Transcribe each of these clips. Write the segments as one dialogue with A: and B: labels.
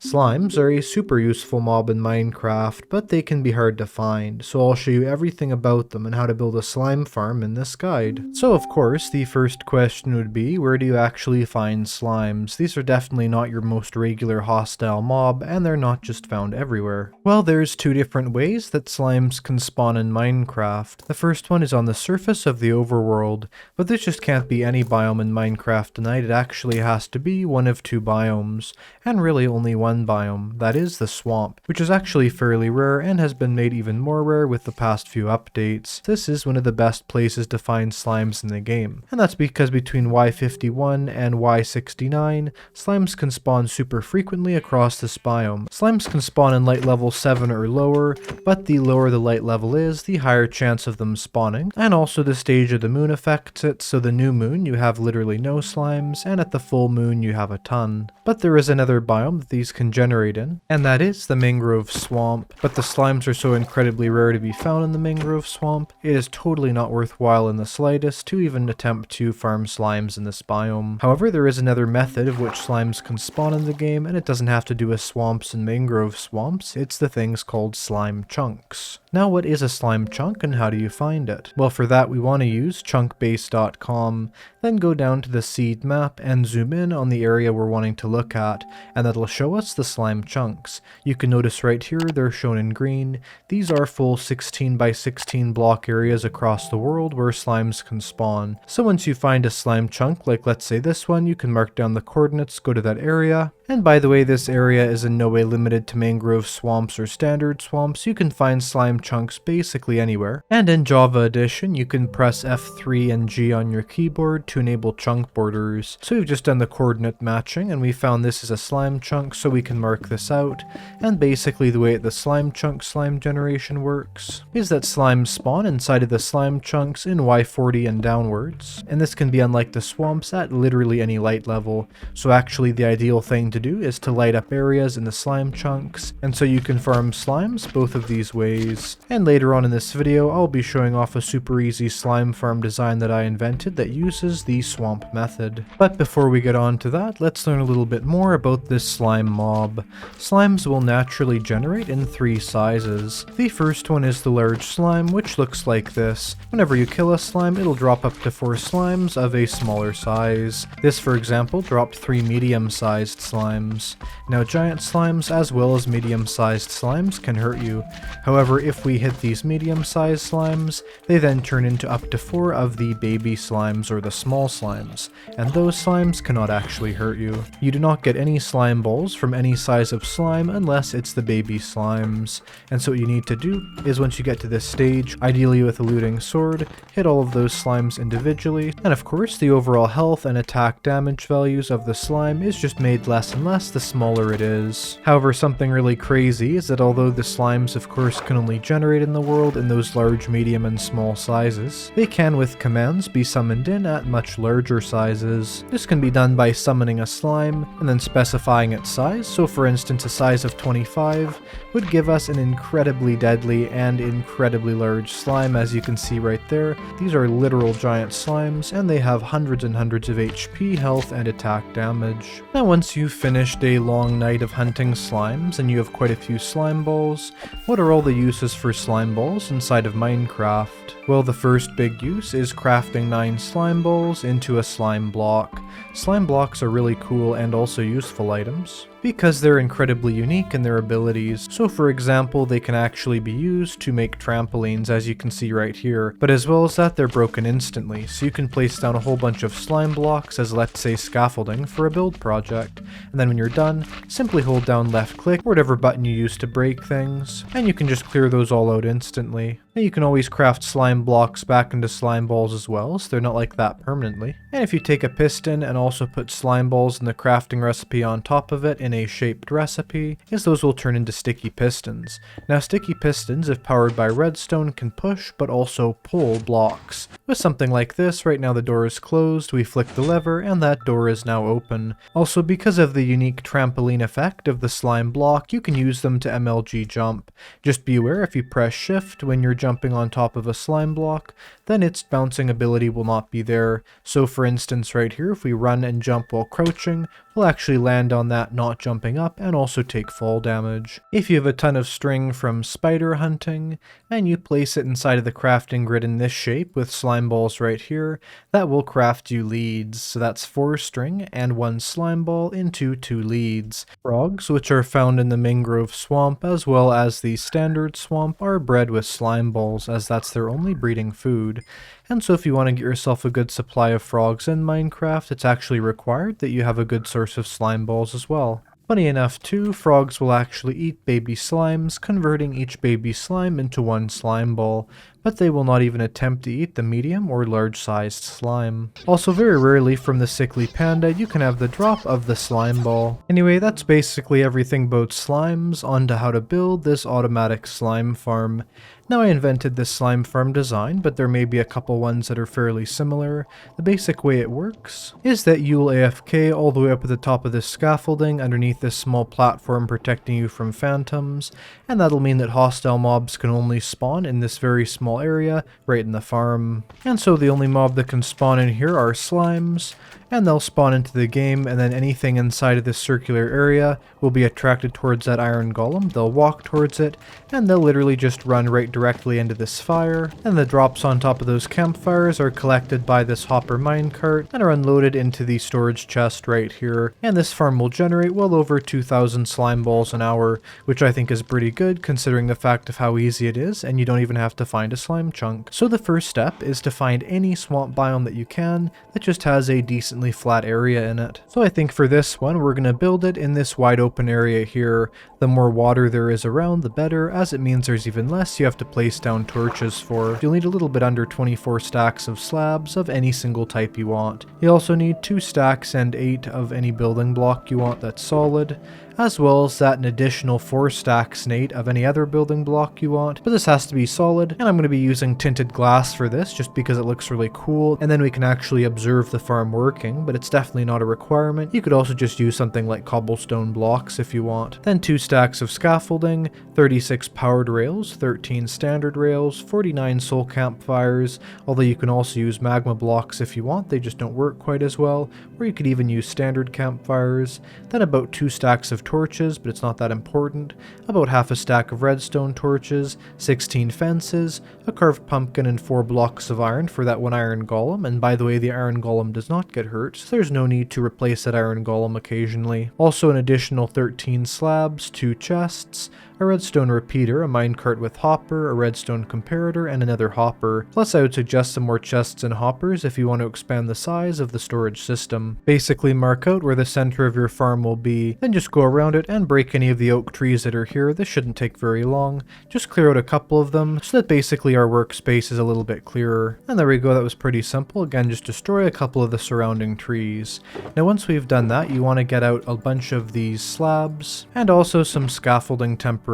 A: Slimes are a super useful mob in Minecraft, but they can be hard to find, so I'll show you everything about them and how to build a slime farm in this guide. So of course, the first question would be, where do you actually find slimes? These are definitely not your most regular hostile mob, and they're not just found everywhere. Well, there's two different ways that slimes can spawn in Minecraft. The first one is on the surface of the overworld, but this just can't be any biome in Minecraft tonight. It actually has to be one of two biomes, and really only one biome, that is the swamp, which is actually fairly rare and has been made even more rare with the past few updates. This is one of the best places to find slimes in the game, and that's because between Y51 and Y69, slimes can spawn super frequently across this biome. Slimes can spawn in light level 7 or lower, but the lower the light level is, the higher chance of them spawning, and also the stage of the moon affects it, so the new moon you have literally no slimes, and at the full moon you have a ton. But there is another biome that these can generate in, and that is the mangrove swamp. But the slimes are so incredibly rare to be found in the mangrove swamp, it is totally not worthwhile in the slightest to even attempt to farm slimes in this biome. However, there is another method of which slimes can spawn in the game, and it doesn't have to do with swamps and mangrove swamps, it's the things called slime chunks. Now, what is a slime chunk and how do you find it? Well, for that we want to use chunkbase.com, then go down to the seed map and zoom in on the area we're wanting to look at, and that'll show us the slime chunks. You can notice right here they're shown in green. These are full 16 by 16 block areas across the world where slimes can spawn. So once you find a slime chunk, like let's say this one, you can mark down the coordinates, go to that area. And by the way, this area is in no way limited to mangrove swamps or standard swamps. You can find slime chunks basically anywhere. And in Java Edition, you can press F3 and G on your keyboard to enable chunk borders. So we've just done the coordinate matching, and we found this is a slime chunk, so we can mark this out. And basically the way the slime chunk slime generation works is that slimes spawn inside of the slime chunks in Y40 and downwards. And this can be, unlike the swamps, at literally any light level. So actually the ideal thing to do is to light up areas in the slime chunks, and so you can farm slimes both of these ways. And later on in this video, I'll be showing off a super easy slime farm design that I invented that uses the swamp method. But before we get on to that, let's learn a little bit more about this slime mob. Slimes will naturally generate in three sizes. The first one is the large slime, which looks like this. Whenever you kill a slime, it'll drop up to 4 slimes of a smaller size. This, for example, dropped 3 medium-sized slimes. Now, giant slimes as well as medium-sized slimes can hurt you. However, if we hit these medium-sized slimes, they then turn into up to 4 of the baby slimes or the small slimes, and those slimes cannot actually hurt you. You do not get any slime balls from any size of slime unless it's the baby slimes. And so what you need to do is, once you get to this stage, ideally with a looting sword, hit all of those slimes individually, and of course the overall health and attack damage values of the slime is just made less and less the smaller it is. However, something really crazy is that although the slimes of course can only generate in the world in those large, medium, and small sizes, they can with commands be summoned in at much larger sizes. This can be done by summoning a slime and then specifying its size. So for instance, a size of 25 would give us an incredibly deadly and incredibly large slime, as you can see right there. These are literal giant slimes, and they have hundreds and hundreds of HP, health, and attack damage. Now once you've finished a long night of hunting slimes and you have quite a few slime balls, what are all the uses for slime balls inside of Minecraft? Well, the first big use is crafting 9 slime balls into a slime block. Slime blocks are really cool and also useful items because they're incredibly unique in their abilities. So for example, they can actually be used to make trampolines, as you can see right here, but as well as that, they're broken instantly, so you can place down a whole bunch of slime blocks as, let's say, scaffolding for a build project, and then when you're done, simply hold down left click or whatever button you use to break things, and you can just clear those all out instantly. Now you can always craft slime blocks back into slime balls as well, so they're not like that permanently. And if you take a piston and also put slime balls in the crafting recipe on top of it in a shaped recipe, is those will turn into sticky pistons. Now sticky pistons, if powered by redstone, can push but also pull blocks. With something like this, right now the door is closed, we flick the lever and that door is now open. Also, because of the unique trampoline effect of the slime block, you can use them to MLG jump. Just be aware, if you press shift when you're jumping on top of a slime block, then its bouncing ability will not be there. So for instance right here, if we run and jump while crouching, we'll actually land on that not jumping up and also take fall damage. If you have a ton of string from spider hunting, and you place it inside of the crafting grid in this shape with slime balls right here, that will craft you leads. So that's 4 string and 1 slime ball into 2 leads. Frogs, which are found in the mangrove swamp as well as the standard swamp, are bred with slime balls as that's their only breeding food. And so if you want to get yourself a good supply of frogs in Minecraft, it's actually required that you have a good source of slime balls as well. Funny enough too, frogs will actually eat baby slimes, converting each baby slime into 1 slime ball, but they will not even attempt to eat the medium or large sized slime. Also very rarely from the sickly panda you can have the drop of the slime ball. Anyway, that's basically everything about slimes, on to how to build this automatic slime farm. Now I invented this slime farm design, but there may be a couple ones that are fairly similar. The basic way it works is that you'll AFK all the way up at the top of this scaffolding underneath this small platform protecting you from phantoms, and that'll mean that hostile mobs can only spawn in this very small area right in the farm. And so the only mob that can spawn in here are slimes, and they'll spawn into the game, and then anything inside of this circular area will be attracted towards that iron golem. They'll walk towards it, and they'll literally just run right directly into this fire, and the drops on top of those campfires are collected by this hopper minecart and are unloaded into the storage chest right here, and this farm will generate well over 2,000 slime balls an hour, which I think is pretty good considering the fact of how easy it is, and you don't even have to find a slime chunk. So the first step is to find any swamp biome that you can that just has a decently flat area in it. So I think for this one we're going to build it in this wide open area here. The more water there is around, the better, as it means there's even less you have to place down torches for. You'll need a little bit under 24 stacks of slabs of any single type you want. You also need 2 stacks and 8 of any building block you want that's solid, as well as that an additional 4 stacks and 8 of any other building block you want, but this has to be solid, and I'm going to be using tinted glass for this just because it looks really cool, and then we can actually observe the farm working, but it's definitely not a requirement. You could also just use something like cobblestone blocks if you want. Then 2 stacks of scaffolding, 36 powered rails, 13 standard rails, 49 soul campfires, although you can also use magma blocks if you want, they just don't work quite as well, or you could even use standard campfires. Then about 2 stacks of torches, but it's not that important, about half a stack of redstone torches, 16 fences, a carved pumpkin, and 4 blocks of iron for that 1 iron golem, and by the way the iron golem does not get hurt, so there's no need to replace that iron golem occasionally. Also an additional 13 slabs, 2 chests, a redstone repeater, a minecart with hopper, a redstone comparator, and another hopper. Plus I would suggest some more chests and hoppers if you want to expand the size of the storage system. Basically mark out where the center of your farm will be, then just go around it and break any of the oak trees that are here. This shouldn't take very long. Just clear out a couple of them so that basically our workspace is a little bit clearer. And there we go, that was pretty simple. Again, just destroy a couple of the surrounding trees. Now once we've done that, you want to get out a bunch of these slabs and also some scaffolding temporarily.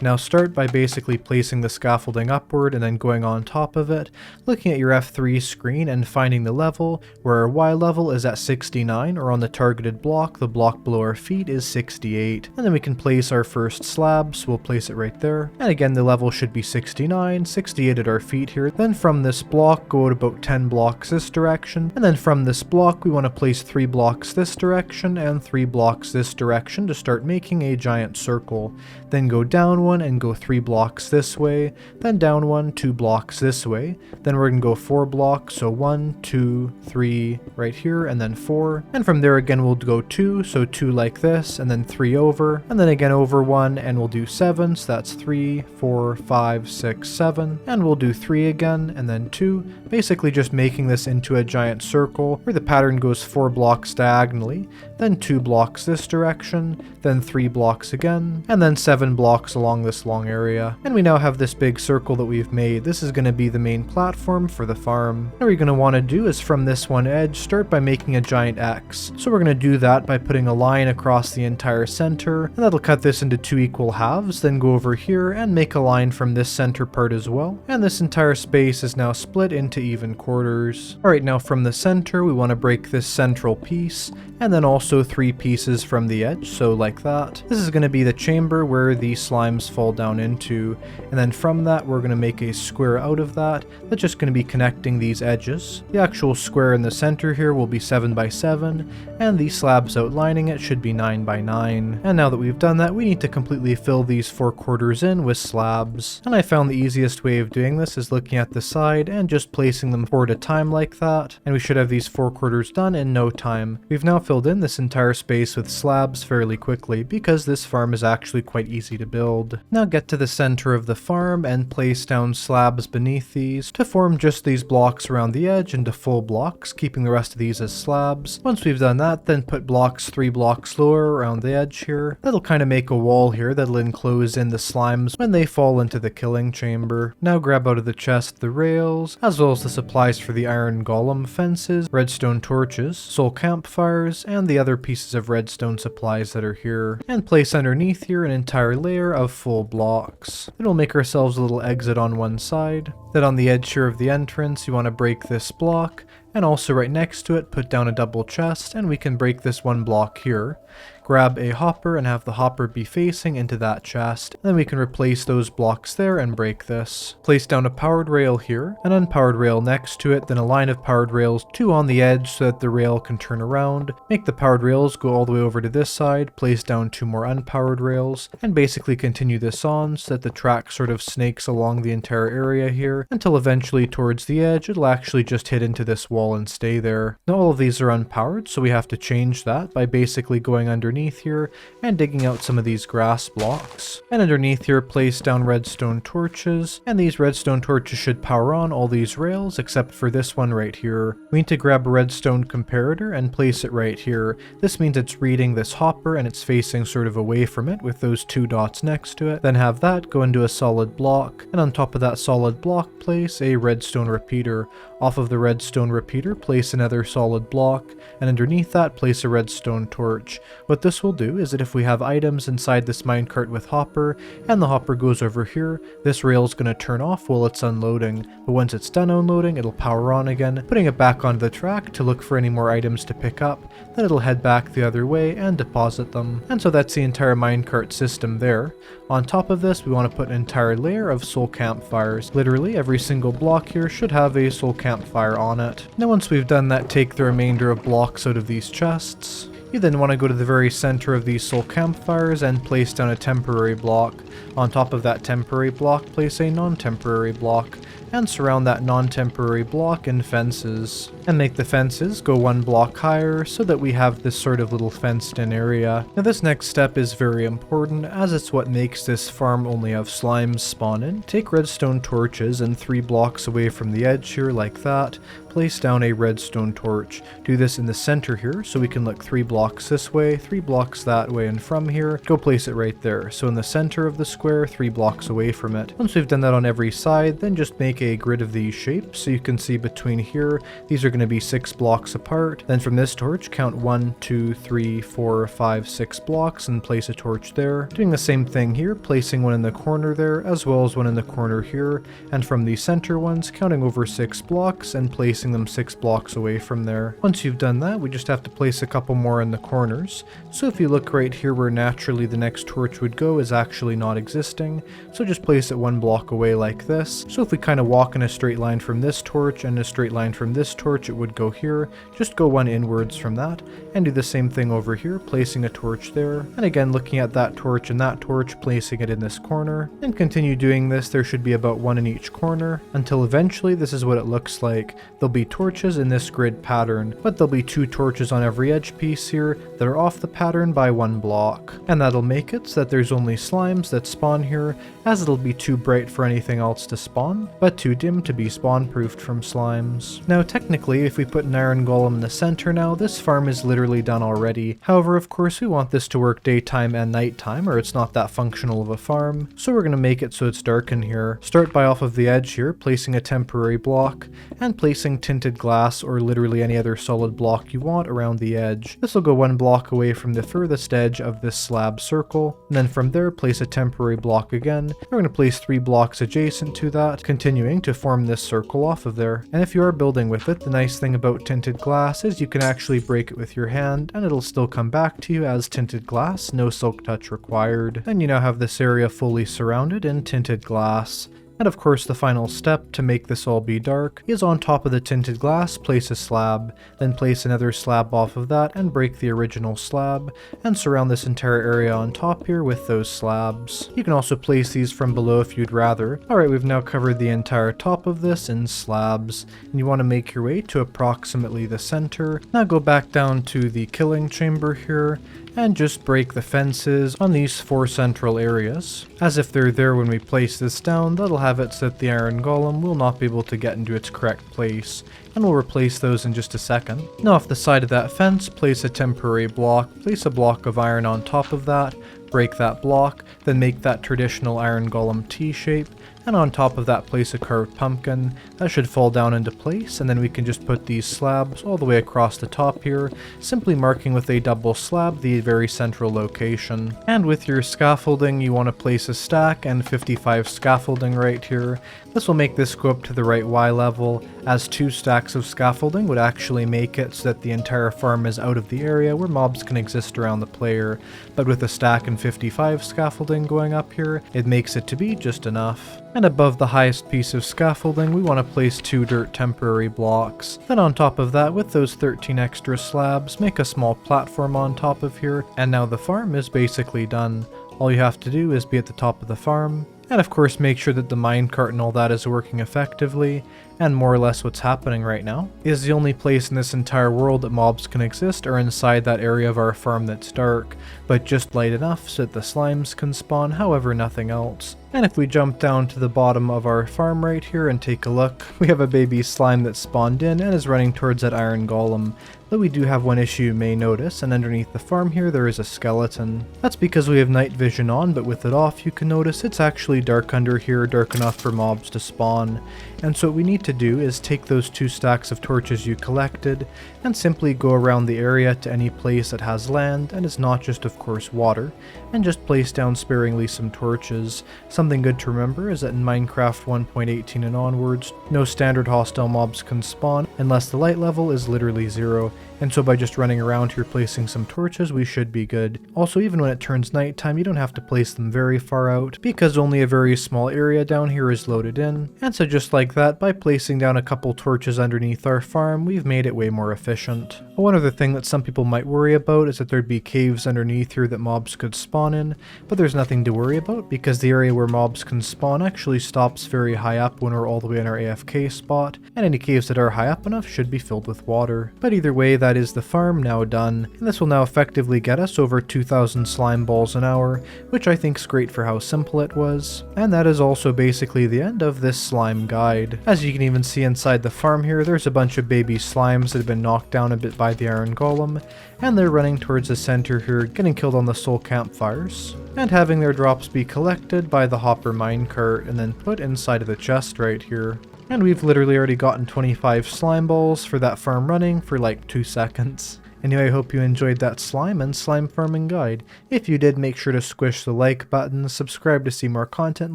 A: Now start by basically placing the scaffolding upward and then going on top of it, looking at your F3 screen and finding the level where our Y level is at 69, or on the targeted block, the block below our feet is 68. And then we can place our first slab, so we'll place it right there. And again, the level should be 69, 68 at our feet here. Then from this block, go out about 10 blocks this direction. And then from this block, we want to place 3 blocks this direction and 3 blocks this direction to start making a giant circle. Then go down 1 and go 3 blocks this way, then down 1, 2 blocks this way, then we're going to go 4 blocks, so 1, 2, 3 right here, and then 4, and from there again we'll go 2, so 2 like this, and then 3 over, and then again over 1, and we'll do 7, so that's 3, 4, 5, 6, 7, and we'll do 3 again, and then 2, basically just making this into a giant circle, where the pattern goes 4 blocks diagonally, then 2 blocks this direction, then 3 blocks again, and then 7 blocks along this long area. And we now have this big circle that we've made. This is going to be the main platform for the farm. What we're going to want to do is from this one edge, start by making a giant X. So we're going to do that by putting a line across the entire center, and that'll cut this into 2 equal halves, then go over here and make a line from this center part as well. And this entire space is now split into even quarters. Alright, now from the center, we want to break this central piece, and then also 3 pieces from the edge, so like that. This is going to be the chamber where the slimes fall down into, and then from that we're going to make a square out of that that's just going to be connecting these edges. The actual square in the center here will be 7 by 7, and the slabs outlining it should be 9 by 9. And now that we've done that, we need to completely fill these 4 quarters in with slabs. And I found the easiest way of doing this is looking at the side and just placing them 4 at a time like that, and we should have these 4 quarters done in no time. We've now filled in this entire space with slabs fairly quickly because this farm is actually quite easy to build. Now get to the center of the farm and place down slabs beneath these to form just these blocks around the edge into full blocks, keeping the rest of these as slabs. Once we've done that, then put blocks 3 blocks lower around the edge here. That'll kind of make a wall here that'll enclose in the slimes when they fall into the killing chamber. Now grab out of the chest the rails, as well as the supplies for the iron golem fences, redstone torches, soul campfires, and the other pieces of redstone supplies that are here, and place underneath here an entire layer of full blocks. Then we'll make ourselves a little exit on one side. Then on the edge here of the entrance, you want to break this block, and also right next to it put down a double chest, and we can break this one block here. Grab a hopper and have the hopper be facing into that chest. Then we can replace those blocks there and break this. Place down a powered rail here, an unpowered rail next to it, then a line of powered rails, 2 on the edge so that the rail can turn around. Make the powered rails go all the way over to this side, place down 2 more unpowered rails, and basically continue this on so that the track sort of snakes along the entire area here, until eventually towards the edge it'll actually just hit into this wall and stay there. Now all of these are unpowered, so we have to change that by basically going underneath here and digging out some of these grass blocks. And underneath here place down redstone torches, and these redstone torches should power on all these rails except for this one right here. We need to grab a redstone comparator and place it right here. This means it's reading this hopper and it's facing sort of away from it with those 2 dots next to it. Then have that go into a solid block, and on top of that solid block place a redstone repeater. Off of the redstone repeater place another solid block, and underneath that place a redstone torch. What this will do is that if we have items inside this minecart with hopper, and the hopper goes over here, this rail is going to turn off while it's unloading, but once it's done unloading it'll power on again, putting it back onto the track to look for any more items to pick up. Then it'll head back the other way and deposit them. And so that's the entire minecart system there. On top of this we want to put an entire layer of soul campfires. Literally every single block here should have a soul campfire on it. Now once we've done that, take the remainder of blocks out of these chests. You then want to go to the very center of these soul campfires and place down a temporary block. On top of that temporary block, place a non-temporary block, and surround that non-temporary block in fences. And make the fences go 1 block higher so that we have this sort of little fenced-in area. Now this next step is very important as it's what makes this farm only have slimes spawn in. Take redstone torches and 3 blocks away from the edge here like that. Place down a redstone torch. Do this in the center here so we can look 3 blocks this way, 3 blocks that way, and from here, go place it right there. So in the center of the square, 3 blocks away from it. Once we've done that on every side, then just make a grid of these shapes so you can see between here, these are going to be 6 blocks apart. Then from this torch, count 1, 2, 3, 4, 5, 6 blocks and place a torch there. Doing the same thing here, placing one in the corner there as well as one in the corner here, and from the center ones, counting over 6 blocks and placing them 6 blocks away from there. Once you've done that, we just have to place a couple more in the corners. So if you look right here where naturally the next torch would go is actually not existing, so just place it 1 block away like this. So if we kind of walk in a straight line from this torch and a straight line from this torch, it would go here. Just go 1 inwards from that, and do the same thing over here, placing a torch there, and again looking at that torch and that torch, placing it in this corner, and continue doing this. There should be about 1 in each corner, until eventually this is what it looks like. There'll be torches in this grid pattern, but there'll be 2 torches on every edge piece here that are off the pattern by 1 block. And that'll make it so that there's only slimes that spawn here, as it'll be too bright for anything else to spawn, but too dim to be spawn proofed from slimes. Now technically, if we put an iron golem in the center now, this farm is literally done already. However, of course we want this to work daytime and nighttime, or it's not that functional of a farm, so we're going to make it so it's dark in here. Start by off of the edge here, placing a temporary block, and placing tinted glass or literally any other solid block you want around the edge. This will go 1 block away from the furthest edge of this slab circle, and then from there place a temporary block again. We're going to place 3 blocks adjacent to that, continue continuing to form this circle off of there. And if you are building with it, the nice thing about tinted glass is you can actually break it with your hand and it'll still come back to you as tinted glass, no silk touch required. And you now have this area fully surrounded in tinted glass. And of course the final step to make this all be dark is on top of the tinted glass place a slab, then place another slab off of that and break the original slab, and surround this entire area on top here with those slabs. You can also place these from below if you'd rather. Alright, we've now covered the entire top of this in slabs, and you want to make your way to approximately the center. Now go back down to the killing chamber here, and just break the fences on these 4 central areas. As if they're there when we place this down, that'll have it so that the iron golem will not be able to get into its correct place, and we'll replace those in just a second. Now off the side of that fence, place a temporary block, place a block of iron on top of that, break that block, then make that traditional iron golem T shape, and on top of that place a carved pumpkin. That should fall down into place, and then we can just put these slabs all the way across the top here, simply marking with a double slab the very central location. And with your scaffolding, you want to place a stack and 55 scaffolding right here. This will make this go up to the right Y level, as 2 stacks of scaffolding would actually make it so that the entire farm is out of the area where mobs can exist around the player. But with a stack and 55 scaffolding going up here, it makes it to be just enough. And above the highest piece of scaffolding, we want to place 2 dirt temporary blocks. Then on top of that, with those 13 extra slabs, make a small platform on top of here, and now the farm is basically done. All you have to do is be at the top of the farm, and of course make sure that the minecart and all that is working effectively, and more or less what's happening right now is the only place in this entire world that mobs can exist are inside that area of our farm that's dark, but just light enough so that the slimes can spawn, however nothing else. And if we jump down to the bottom of our farm right here and take a look, we have a baby slime that spawned in and is running towards that iron golem. But we do have one issue you may notice, and underneath the farm here there is a skeleton. That's because we have night vision on, but with it off you can notice it's actually dark under here, dark enough for mobs to spawn. And so what we need to do is take those 2 stacks of torches you collected and simply go around the area to any place that has land and is not just of course water, and just place down sparingly some torches. Something good to remember is that in Minecraft 1.18 and onwards, no standard hostile mobs can spawn unless the light level is literally 0. And so by just running around here placing some torches, we should be good. Also, even when it turns nighttime, you don't have to place them very far out, because only a very small area down here is loaded in. And so just like that, by placing down a couple torches underneath our farm, we've made it way more efficient. One other thing that some people might worry about is that there'd be caves underneath here that mobs could spawn in, but there's nothing to worry about, because the area where mobs can spawn actually stops very high up when we're all the way in our AFK spot, and any caves that are high up enough should be filled with water. But either way, that is the farm now done, and this will now effectively get us over 2,000 slime balls an hour, which I think is great for how simple it was. And that is also basically the end of this slime guide. As you can even see inside the farm here, there's a bunch of baby slimes that have been knocked down a bit by the iron golem, and they're running towards the center here, getting killed on the soul campfires, and having their drops be collected by the hopper minecart and then put inside of the chest right here. And we've literally already gotten 25 slime balls for that farm running for like 2 seconds. Anyway, I hope you enjoyed that slime and slime farming guide. If you did, make sure to squish the like button, subscribe to see more content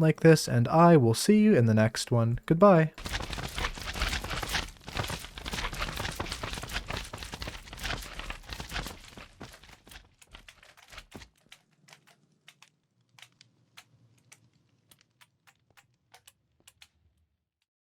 A: like this, and I will see you in the next one. Goodbye!